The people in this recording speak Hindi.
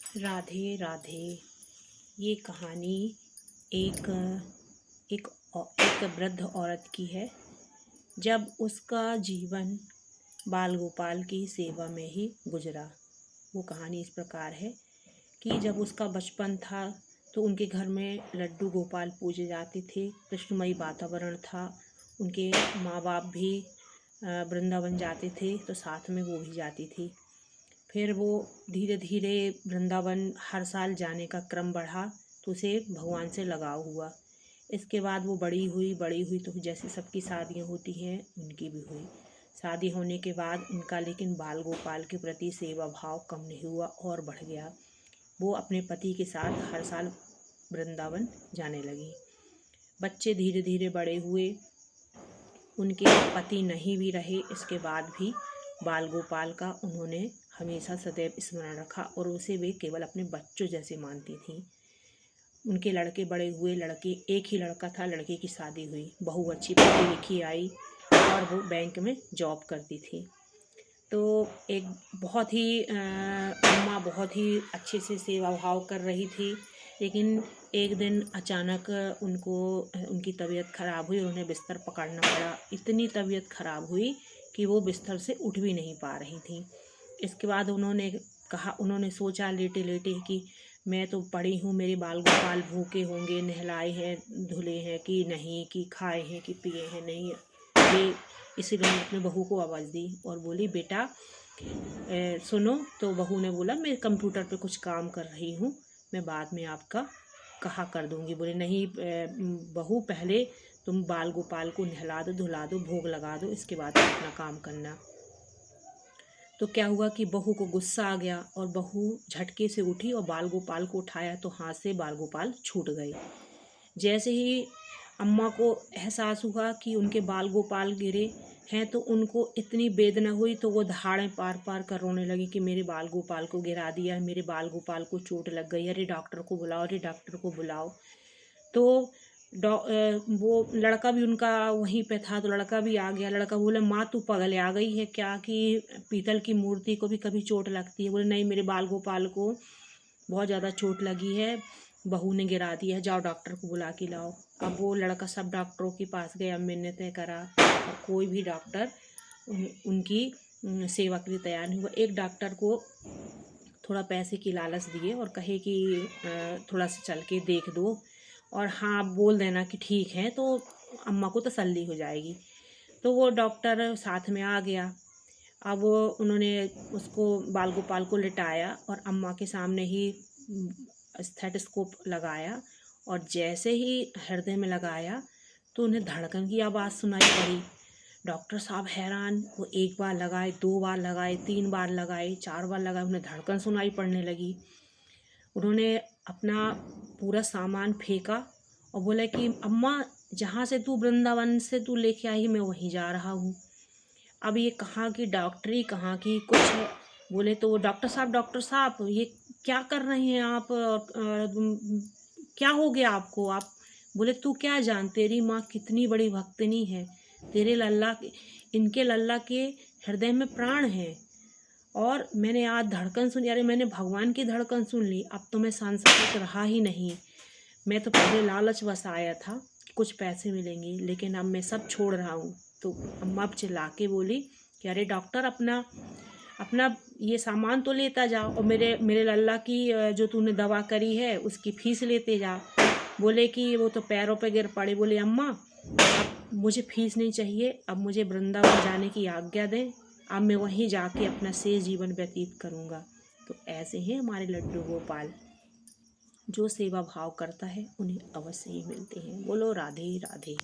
राधे राधे। ये कहानी एक एक एक वृद्ध औरत की है। जब उसका जीवन बाल गोपाल की सेवा में ही गुजरा। वो कहानी इस प्रकार है कि जब उसका बचपन था तो उनके घर में लड्डू गोपाल पूजे जाते थे। कृष्णमयी वातावरण था। उनके माँ बाप भी वृंदावन जाते थे तो साथ में वो भी जाती थी। फिर वो धीरे धीरे वृंदावन हर साल जाने का क्रम बढ़ा तो उसे भगवान से लगाव हुआ। इसके बाद वो बड़ी हुई तो जैसे सबकी शादियाँ होती हैं उनकी भी हुई। शादी होने के बाद उनका लेकिन बाल गोपाल के प्रति सेवा भाव कम नहीं हुआ और बढ़ गया। वो अपने पति के साथ हर साल वृंदावन जाने लगी। बच्चे धीरे धीरे बड़े हुए। उनके पति नहीं भी रहे, इसके बाद भी बाल गोपाल का उन्होंने हमेशा सदैव स्मरण रखा और उसे वे केवल अपने बच्चों जैसे मानती थीं। उनके लड़के बड़े हुए। लड़के एक ही लड़का था। लड़के की शादी हुई। बहू अच्छी पढ़ी लिखी आई और वो बैंक में जॉब करती थी। तो एक बहुत ही अम्मा बहुत ही अच्छे से सेवा भाव कर रही थी। लेकिन एक दिन अचानक उनकी तबीयत ख़राब हुई और उन्हें बिस्तर पकड़ना पड़ा। इतनी तबीयत ख़राब हुई कि वो बिस्तर से उठ भी नहीं पा रही थी। इसके बाद उन्होंने सोचा लेटे लेटे कि मैं तो पड़ी हूँ, मेरे बाल गोपाल भूखे होंगे, नहलाए हैं धुले हैं कि नहीं, कि खाए हैं कि पिए हैं नहीं। ये इसीलिए मैं अपने बहू को आवाज़ दी और बोली, बेटा सुनो। तो बहू ने बोला, मैं कंप्यूटर पे कुछ काम कर रही हूँ, मैं बाद में आपका कहा कर दूँगी। बोले, नहीं बहू, पहले तुम बाल गोपाल को नहला दो, धुला दो, भोग लगा दो, इसके बाद अपना काम करना। तो क्या हुआ कि बहू को गुस्सा आ गया और बहू झटके से उठी और बाल गोपाल को उठाया तो हाथ से बाल गोपाल छूट गए। जैसे ही अम्मा को एहसास हुआ कि उनके बाल गोपाल गिरे हैं तो उनको इतनी वेदना हुई तो वो दहाड़ें पार पार कर रोने लगी कि मेरे बाल गोपाल को गिरा दिया, मेरे बाल गोपाल को चोट लग गई, अरे डॉक्टर को बुलाओ, अरे डॉक्टर को बुलाओ। तो वो लड़का भी उनका वहीं पे था तो लड़का भी आ गया। लड़का बोला, माँ तू पागल आ गई है क्या कि पीतल की मूर्ति को भी कभी चोट लगती है। बोले, नहीं, मेरे बाल गोपाल को बहुत ज़्यादा चोट लगी है, बहू ने गिरा दिया है, जाओ डॉक्टर को बुला के लाओ। अब वो लड़का सब डॉक्टरों के पास गया, मैंने तय करा और कोई भी डॉक्टर उनकी सेवा के लिए तैयार नहीं हुआ। एक डॉक्टर को थोड़ा पैसे की लालच दिए और कहे कि थोड़ा सा चल के देख दो और हाँ बोल देना कि ठीक है, तो अम्मा को तसल्ली हो जाएगी। तो वो डॉक्टर साथ में आ गया। अब उन्होंने उसको बाल गोपाल को लिटाया और अम्मा के सामने ही स्टेथोस्कोप लगाया और जैसे ही हृदय में लगाया तो उन्हें धड़कन की आवाज़ सुनाई पड़ी। डॉक्टर साहब हैरान। वो एक बार लगाए, 2 बार लगाए, 3 बार लगाए, 4 बार लगाए, उन्हें धड़कन सुनाई पड़ने लगी। उन्होंने अपना पूरा सामान फेंका और बोला कि अम्मा, जहाँ से तू वृंदावन से तू लेके आई मैं वहीं जा रहा हूँ। अब ये कहाँ की डॉक्टरी, कहाँ की कुछ है। बोले तो डॉक्टर साहब ये क्या कर रही हैं आप, क्या हो गया आपको? आप बोले, तू क्या जान, तेरी माँ कितनी बड़ी भक्तिनी है, तेरे लल्ला इनके लल्ला के हृदय में प्राण है और मैंने आज धड़कन सुनी, अरे मैंने भगवान की धड़कन सुन ली। अब तो मैं सांसारिक रहा ही नहीं। मैं तो पहले लालचवश आया था कुछ पैसे मिलेंगे, लेकिन अब मैं सब छोड़ रहा हूँ। तो अम्मा अब चिल्ला के बोली कि अरे डॉक्टर, अपना अपना ये सामान तो लेता जा और मेरे लल्ला की जो तूने दवा करी है उसकी फीस लेते जा। बोले कि वो तो पैरों पे गिर पड़े। बोले, अम्मा अब मुझे फीस नहीं चाहिए, अब मुझे वृंदावन जाने की आज्ञा दें, अब मैं वहीं जाके अपना शेष जीवन व्यतीत करूँगा। तो ऐसे ही हमारे लड्डू गोपाल, जो सेवा भाव करता है उन्हें अवश्य ही मिलते हैं। बोलो राधे राधे।